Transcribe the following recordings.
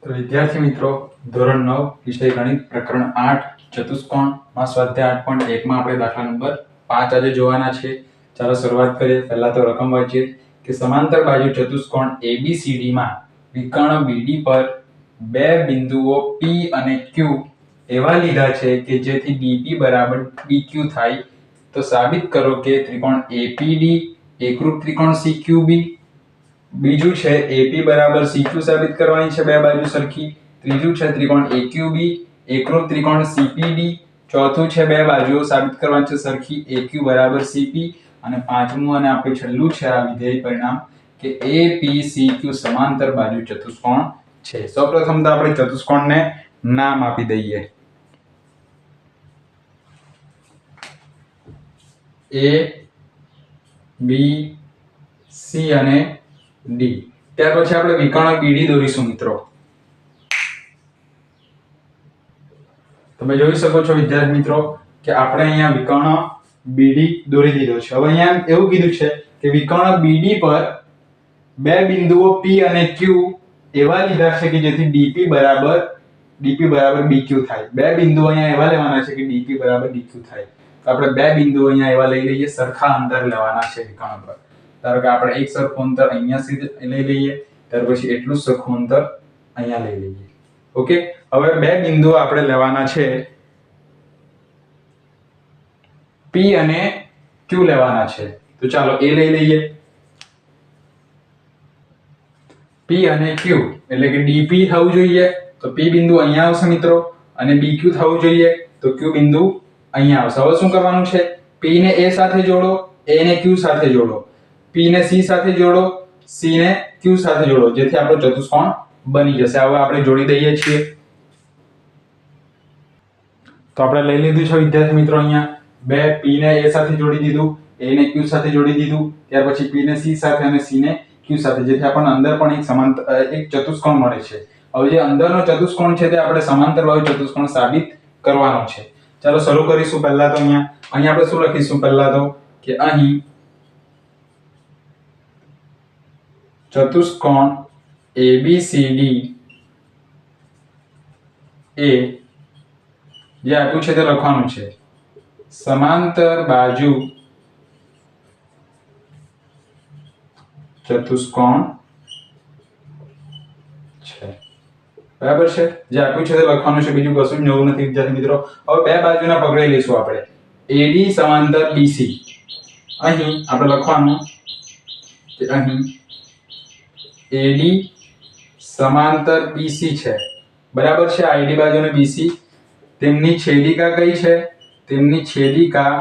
તો વિદ્યાર્થી મિત્રો, ધોરણ 9 વિષય ગણિત પ્રકરણ 8 ચતુષ્કોણમાં સ્વાધ્યાય 8.1 માં આપણે દાખલા નંબર 5 આજે જોવાના છે. ચાલો શરૂઆત કરીએ. પહેલા તો રકમ વાંચીએ કે સમાંતર બાજુ ચતુષ્કોણ ABCD માં વિકર્ણ BD પર બે બિંદુઓ P અને Q એવા લીધા છે કે જેથી DP બરાબર BQ થાય. તો સાબિત કરો કે ત્રિકોણ APD એકરૂપ ત્રિકોણ CQB. બીજું છે AP બરાબર CQ સાબિત કરવાની છે, બે બાજુ સરખી. ત્રીજું છે ત્રિકોણ AQB એકરૂપ ત્રિકોણ CPD. ચોથું છે બે બાજુઓ સાબિત કરવાની છે સરખી, AQ બરાબર CP. અને પાંચમું અને આપણે છેલ્લું છે આ વિધેય પરિણામ કે APCQ સમાંતર બાજુ ચતુષ્કોણ છે. સૌપ્રથમ તો આપણે ચતુષ્કોણને નામ આપી દઈએ. A B C અને D. ત્યાર પછી આપણે વિકર્ણ BD દોરીશું મિત્રો. તમે જોઈ શકો છો વિદ્યાર્થી મિત્રો કે આપણે અહીંયા વિકર્ણ BD દોરી દીધો છે. હવે અહીંયા એવું કીધું છે કે વિકર્ણ BD પર બે બિંદુઓ P અને Q એવા લીધા છે કે જેથી DP બરાબર BQ થાય. બે બિંદુઓ અહીંયા એવા લેવાના છે કે DP બરાબર DQ થાય. તો આપણે બે બિંદુઓ અહીંયા એવા લઈ લઈએ, સરખા અંતર લેવાના છે વિકર્ણ પર. ધારો કે આપણે એક સરખું અંતર અહીંયાથી લઈ લઈએ, ત્યાર પછી એટલું સરખું અંતર અહીંયા લઈ લઈએ. ઓકે, હવે બે બિંદુઓ આપણે લેવાના છે P અને Q લેવાના છે. તો ચાલો એ લઈ લઈએ. P અને Q એટલે કે DP થવું જોઈએ તો P બિંદુ અહીંયા આવશે મિત્રો, અને BQ થવું જોઈએ તો Q બિંદુ અહીંયા આવશે. હવે શું કરવાનું છે? P ને A સાથે જોડો, A ને Q સાથે જોડો, P ને C સાથે જોડો, C ને Q સાથે જોડો, જેથી આપણો ચતુષ્કોણ બની જશે. હવે આપણે જોડી દઈએ છીએ. તો આપણે લઈ લીધું છે વિદ્યાર્થી મિત્રો, અહીંયા બે P ને A સાથે જોડી દીધું, A ને Q સાથે જોડી દીધું, ત્યાર પછી P ને C સાથે અને C ને Q સાથે, જેથી આપણને અંદર પણ એક ચતુષ્કોણ મળે છે. હવે જે અંદરનો ચતુષ્કોણ છે તે આપણે સમાંતર બાજુ ચતુષ્કોણ સાબિત કરવાનો છે. ચાલો શરૂ કરીશું. પહેલા તો અહીંયા આપણે શું લખીશું? પહેલા તો કે અહીં ચતુષ્કોણ ABCD એ જે આપ્યું છે તે લખવાનું છે. સમાંતર બાજુ ચતુષ્કોણ છે. બરાબર છે? જે આપ્યું છે તે લખવાનું છે, બીજું કશું જ નવું નથી વિદ્યાર્થી મિત્રો. હવે બે બાજુના પકડી લઈશું આપણે. AD સમાંતર BC. અહીં આપણે લખવાનું કે અહીં AD સમાંતર BC છે. બરાબર છે? AD બાજુ અને BC તેમની છેદિકા કઈ છે? તેમની છેદિકા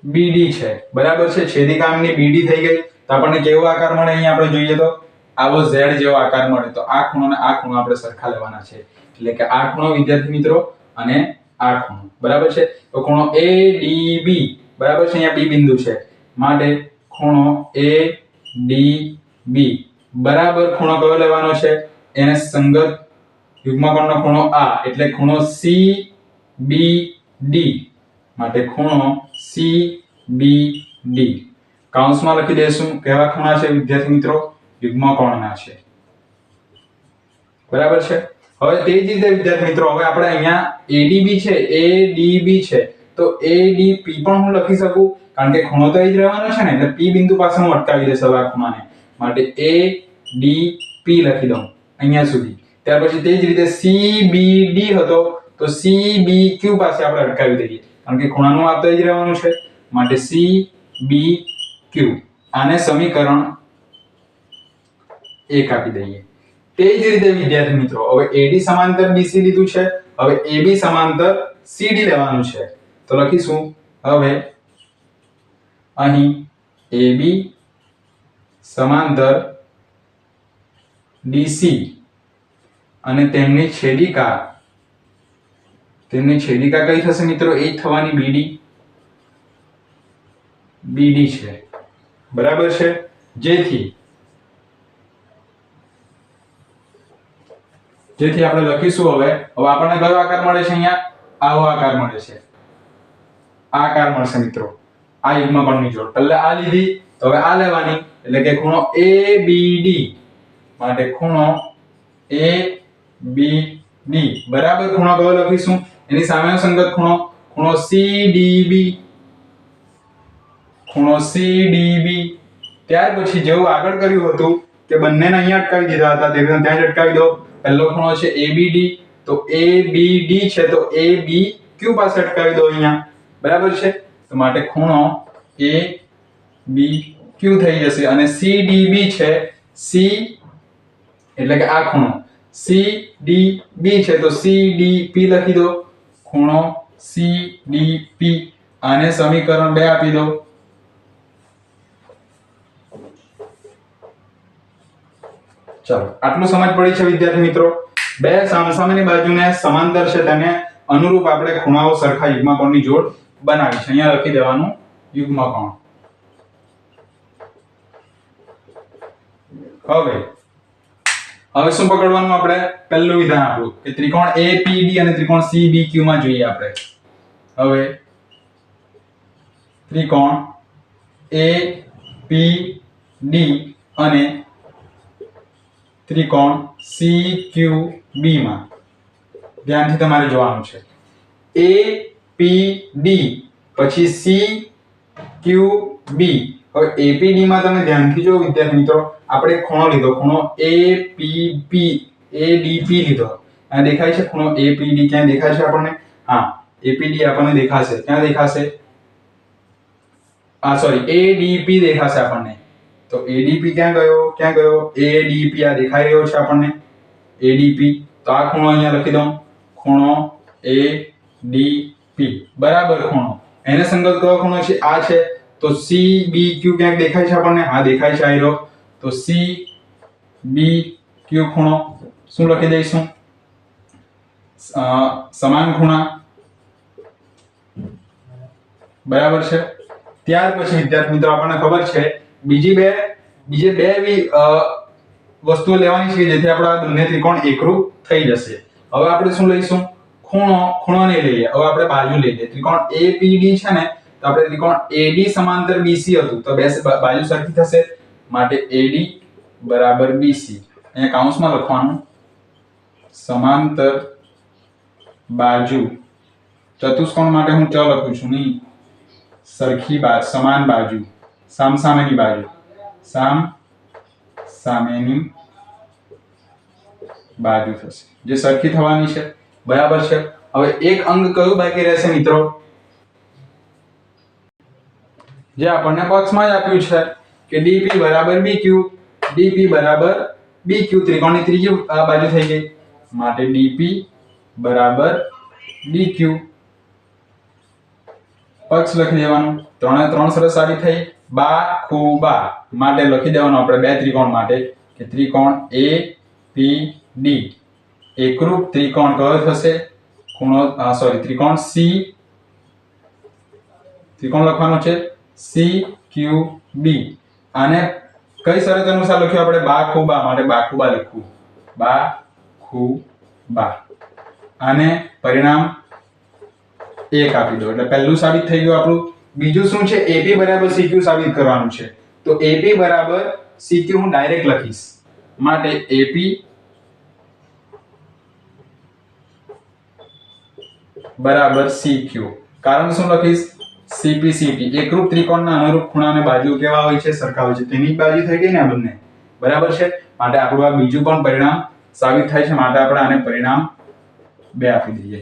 BD છે. બરાબર છે? છેદિકા એમની BD થઈ ગઈ તો આપણને કેવો આકાર મળે? અહીંયા આપણે જોઈએ તો આવો Z જેવો આકાર મળે. તો આ ખૂણો અને આ ખૂણો આપણે સરખા લેવાના છે. એટલે કે આ ખૂણો વિદ્યાર્થી મિત્રો અને આ ખૂણો. બરાબર છે? તો ખૂણો ADB બરાબર છે, અહીંયા B બિંદુ છે માટે ખૂણો ADB બરાબર ખૂણો કયો લેવાનો છે? એને સંગત યુગ્મકોણનો ખૂણો આ, એટલે ખૂણો CBD માટે ખૂણો CBD કૌંસમાં લખી દઈશું. કેવા ખૂણા છે વિદ્યાર્થી મિત્રો? યુગ્મકોણના છે. બરાબર છે? હવે તે જ રીતે વિદ્યાર્થી મિત્રો હવે આપણે અહીંયા ADB છે, ADB છે તો ADP પણ હું લખી શકું, કારણ કે ખૂણો તો એ જ રહેવાનો છે ને, એટલે P બિંદુ પાસે હું અટકાવી દઈશ હવે આ ખૂણાને, માટે ADP લખી દઉં અહીંયા સુધી. ત્યાર પછી તે જ રીતે CBD હતો તો CBQ પાસે આપણે અટકાવી દઈએ, કારણ કે ખૂણાનું માપ તો એ જ રહેવાનું છે, માટે CBQ. આને સમીકરણ 1 આપી દઈએ. તે જ રીતે વિદ્યાર્થી મિત્રો હવે AD સમાંતર BC લીધું છે, હવે AB સમાંતર CD લેવાનું છે. તો લખીશું હવે અહીં AB સમાંતર DC અને તેમની છેદિકા કઈ થશે મિત્રો? એ થવાની BD છે. બરાબર છે? જેથી આપણે લખીશું હવે આપણને કયો આકાર મળે છે? અહીંયા આવો આકાર મળે છે. આ આકાર મળશે મિત્રો. આ યુગ્મકોણની જોડ પહેલા આ લીધી તો તો હવે આ લેવાની એટલે કે ખૂણો ABD માટે ખૂણો ABD બરાબર ખૂણો કયો લખીશું એની સામેનો સંગત ખૂણો CDB ત્યાર પછી જેવું આગળ કર્યું હતું કે બંનેને અહીંયા અટકાવી દીધા હતા તે ત્યાં જ અટકાવી દો પહેલો ખૂણો છે ABD તો ABD છે તો ABQ પાસે અટકાવી દો અહીંયા બરાબર છે તો માટે ખૂણો ABQ થઈ જશે અને CDB છે C એટલે કે આ ખૂણો CDB છે તો CDP લખી દો ખૂણો CDP આને સમીકરણ 2 આપી દો ચાલો આટલું સમજ પડી છે વિદ્યાર્થી મિત્રો બે સામસામેની બાજુને સમાંતર છે તેને અનુરૂપ આપણે ખૂણાઓ સરખા યુગ્મકોણની જોડ બનાવી છે અહીંયા લખી દેવાનું યુગ્મકોણ હવે શું પકડવાનું આપણે પહેલું વિધાન આપણું કે ત્રિકોણ APD અને ત્રિકોણ CBQ માં જોઈએ આપણે હવે ત્રિકોણ APD અને ત્રિકોણ CQB માં ધ્યાનથી તમારે જોવાનું છે APD પછી CQB હવે APD માં તમે ધ્યાનથી જો વિદ્યાર્થી મિત્રો આપણે ખૂણો લીધો ખૂણો ADP લીધો આ દેખાય છે ખૂણો APD ક્યાં દેખાય છે આપણને હા APD આપણને દેખાશે ક્યાં દેખાશે ADP દેખાશે આપણને તો ADP ક્યાં ગયો ADP આ દેખાઈ રહ્યો છે આપણને ADP તો આ ખૂણો અહીંયા લખી દઉં ખૂણો ADP બરાબર ખૂણો એને સંગત કયો ખૂણો છે આ છે તો CBQ ક્યાંક દેખાય છે આપણને હા દેખાય છે આયરો તો CBQ ખૂણો શું લખી દઈશું સમાન ખૂણા બરાબર છે ત્યાર પછી વિદ્યાર્થી મિત્રો આપણને ખબર છે બીજી બે વસ્તુઓ લેવાની છે જેથી આપણા બંને ત્રિકોણ એકરૂપ થઈ જશે હવે આપણે શું લઈશું ખૂણો નહીં લઈએ હવે આપણે બાજુ લઈએ ત્રિકોણ APD છે ને તો આપણે ત્રિકોણ AD સમાંતર BC હતું તો બે બાજુ સરખી થશે માટે AD બરાબર BC અહીંયા કૌંસમાં લખવાનું સમાંતર બાજુ ચતુષ્કોણ માટે હું ચ લખું છું નહીં સરખી બાજુ સમાન બાજુ સામસામેની બાજુ સામેની બાજુ થશે જે સરખી થવાની છે બરાબર છે હવે એક અંગ કયું બાકી રહેશે મિત્રો જે આપણને પક્ષમાં જ આપ્યું છે કે DP બરાબર BQ DP બરાબર BQ ત્રિકોણની ત્રીજી બાજુ થઈ ગઈ માટે DP બરાબર BQ પક્ષ લખી દેવાનું 3 3 સરસ સારી થઈ બાખુબા માટે લખી દેવાનું આપણે બે ત્રિકોણ માટે કે ત્રિકોણ APD એકરૂપ ત્રિકોણ કયો થશે ખૂણો ત્રિકોણ ત્રિકોણ લખવાનો છે CQB આને કઈ શરત અનુસાર લખ્યું આપણે બાખુબા માટે બાખુબા લખવું બાખુબા આને પરિણામ 1 આપી દો એટલે પહેલું સાબિત થઈ ગયું આપણું બીજું શું છે AP બરાબર CQ સાબિત કરવાનું છે તો AP બરાબર CQ હું ડાયરેક્ટ લખીશ માટે AP બરાબર CQ કારણ શું લખીશ CPCT એકરૂપ ત્રિકોણના અનુરૂપ ખૂણાને બાજુ કેવા હોય છે સરખા હોય છે તેની બાજુ થઈ ગઈ ને આ બંને બરાબર છે માટે આપણું આ બીજું પણ પરિણામ સાબિત થાય છે માટે આપણે આને પરિણામ 2 આપી દઈએ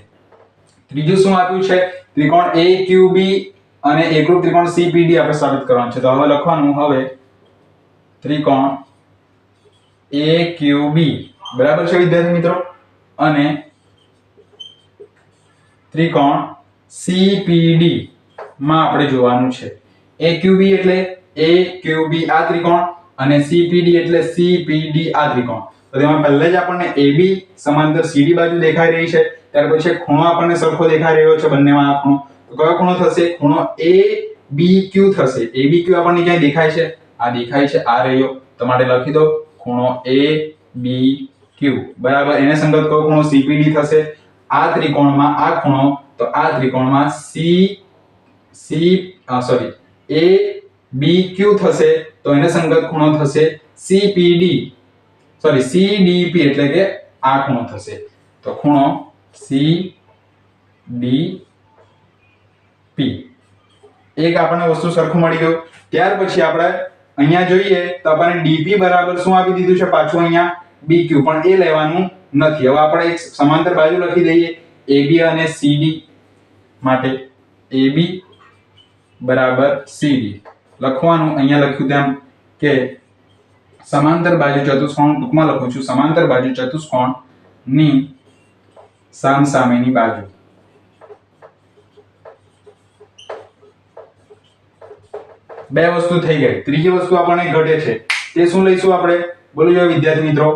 ત્રીજું શું આપ્યું છે ત્રિકોણ AQB અને એકરૂપ ત્રિકોણ CPD આપણે સાબિત કરવાનું છે તો હવે લખવાનું હવે ત્રિકોણ AQB બરાબર છે વિદ્યાર્થી મિત્રો અને ત્રિકોણ CPD માં આપણે જોવાનું છે AQB એટલે AQB આ ત્રિકોણ અને CPD એટલે CPD આ ત્રિકોણ તો તેમાં પહેલા જ આપણને AB સમાંતર CD બાજુ દેખાઈ રહી છે ત્યાર પછી ખૂણો આપણને સરખો દેખાઈ રહ્યો છે બંનેમાં આ ખૂણો તો કયો ખૂણો થશે ખૂણો ABQ થશે ABQ આપણને ક્યાં દેખાય છે આ દેખાય છે આ રહ્યો તો માટે લખી દો ખૂણો ABQ બરાબર એને સંગત કયો ખૂણો CPD થશે આ ત્રિકોણમાં આ ખૂણો તો આ ત્રિકોણમાં BQ થશે તો એને સંગત ખૂણો થશે CPD, સોરી CDP, એટલે કે આ ખૂણો થશે. તો ખૂણો CDP. એક આપણને વસ્તુ સરખું મળી ગયું. ત્યાર પછી આપણે અહીંયા જોઈએ તો આપણને DP બરાબર શું આપી દીધું છે પાછું અહીંયા BQ, પણ એ લેવાનું નથી. હવે આપણે એક સમાંતર બાજુ લખી દઈએ AB અને CD માટે. AB બરાબર CD લખવાનું. અહીંયા લખ્યું તેમ કે સમાંતર બાજુ ચતુષ્કોણ, ટૂંકમાં લખું છું સમાંતર બાજુ ચતુષ્કોણની સામસામેની બાજુ. બે વસ્તુ થઈ ગઈ. ત્રીજી વસ્તુ આપણને ઘટે છે તે શું લઈશું આપણે? બોલો જો વિદ્યાર્થી મિત્રો.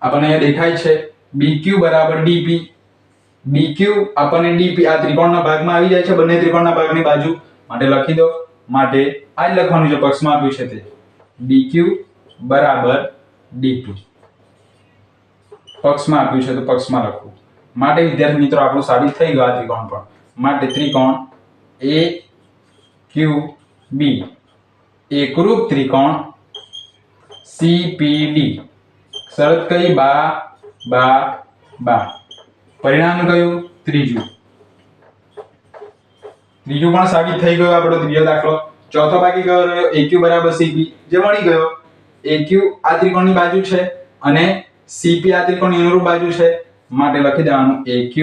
આપણને અહીંયા દેખાય છે BQ બરાબર DP. BQ આપણને DP આ ત્રિકોણના ભાગમાં આવી જાય છે, બંને ત્રિકોણના ભાગની બાજુ, માટે લખી દો. માટે આ જ લખવાનું છે, પક્ષમાં આપ્યું છે તે BQ બરાબર DP. પક્ષમાં આપ્યું છે તો પક્ષમાં લખવું. માટે વિદ્યાર્થી મિત્રો આપણું સાબિત થઈ ગયું આ ત્રિકોણ પણ. માટે ત્રિકોણ AQB એકરૂપ ત્રિકોણ CPD. શરત કઈ? બા બા બા. પરિણામ કયું? ત્રીજું. ત્રીજું પણ સાબિત થઈ ગયો આપણો ત્રીજો દાખલો. ચોથો બાકી ગયો રહ્યો AQ બરાબર CP, જે મળી ગયો. AQ આ ત્રિકોણની બાજુ છે અને CP આ ત્રિકોણની અનુરૂપ બાજુ છે, માટે લખી દેવાનું AQ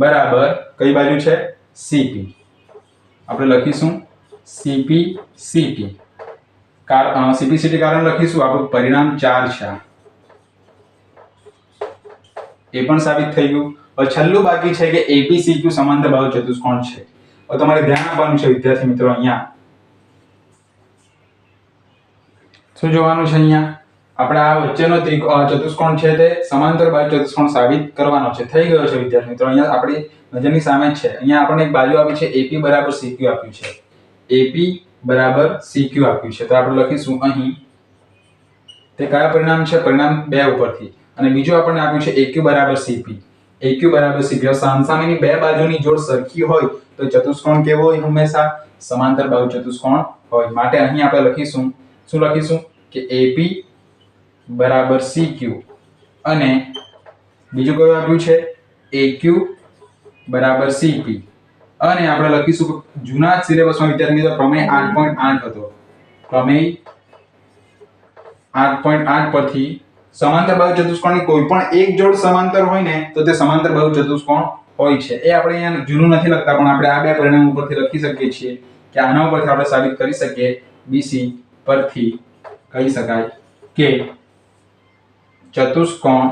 બરાબર કઈ બાજુ છે? CP. આપણે લખીશું CP CT. CP CT કારણ લખીશું. આપણું પરિણામ 4 છે. એ પણ સાબિત થઈ ગયું. હવે છેલ્લું બાકી છે કે APCQ સમાંતર બાહુ ચતુષ્કોણ છે. હવે તમારે ધ્યાન આપવાનું છે વિદ્યાર્થી મિત્રો. અહીંયા શું જોવાનું છે? અહીંયા આપણે આ વચ્ચેનો ચતુષ્કોણ છે તે સમાંતર બાહુ ચતુષ્કોણ સાબિત કરવાનો છે. થઈ ગયો છે વિદ્યાર્થી મિત્રો. અહીંયા આપણી નજરની સામે જ છે. અહીંયા આપણને એક બાજુ આપી છે AP બરાબર CQ આપ્યું છે. AP બરાબર CQ આપ્યું છે તો આપણે લખીશું અહીં તે કયા પરિણામ છે? પરિણામ 2 ઉપરથી. અને બીજું આપણને આપ્યું છે AQ બરાબર CP. AQ બરાબર CP. સામસામેની બે બાજુની જોડ સરખી હોય તો ચતુષ્કોણ કેવો હોય? હંમેશા સમાંતર બાહુ ચતુષ્કોણ હોય. માટે અહીં આપણે લખીશું શું લખીશું કે AP બરાબર CQ અને બીજું કયું આપ્યું છે? AQ બરાબર CP. અને આપણે લખીશું કે જૂના સિલેબસમાં વિદ્યાર્થી મિત્રો પ્રમેય 8.8 હતો. પ્રમેય 8.8 પરથી સમાંતર બાહુ ચતુષ્કોણની કોઈ પણ એક જોડ સમાંતર હોય ને તો તે સમાંતર બાહુ ચતુષ્કોણ હોય છે. એ આપણે અહીંયા જૂનું નથી લખતા, પણ આપણે આ બે પરિણામ ઉપરથી લખી શકીએ છીએ કે આના ઉપરથી આપણે સાબિત કરી શકીએ. BC પરથી કહી શકાય કે ચતુષ્કોણ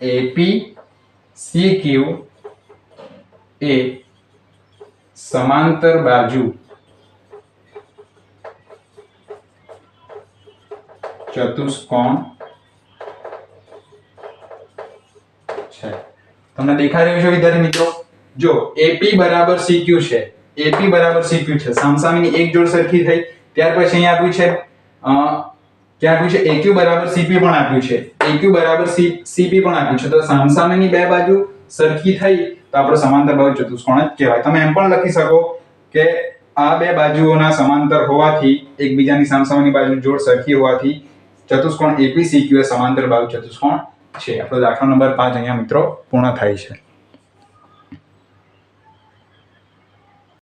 APCQ એ સમાંતર બાજુ ચતુષ્કોણ છે. તમને દેખાઈ રહ્યું છે વિદ્યાર્થી મિત્રો? જો AP બરાબર CQ છે, AP બરાબર CQ છે, સામસામેની એક જોડ સરખી થઈ. ત્યાર પછી અહીંયા આપ્યું છે ક્યાં આપ્યું છે? AQ બરાબર CP પણ આપ્યું છે, AQ બરાબર CP પણ આપ્યું છે. તો સામસામેની બે બાજુ સરખી થઈ તો આપણે સમાંતર બાહુ ચતુષ્કોણ જ કહેવાય. તમે એમ પણ લખી શકો કે આ બે બાજુઓના સમાંતર હોવાથી, એકબીજાની સામસામેની બાજુ જોડ સરખી હોવાથી ચતુષ્કોણ APCQ એ સમાંતર બાહુ ચતુષ્કોણ છે. આપણો દાખલો નંબર 5 અહીંયા મિત્રો પૂર્ણ થાય છે.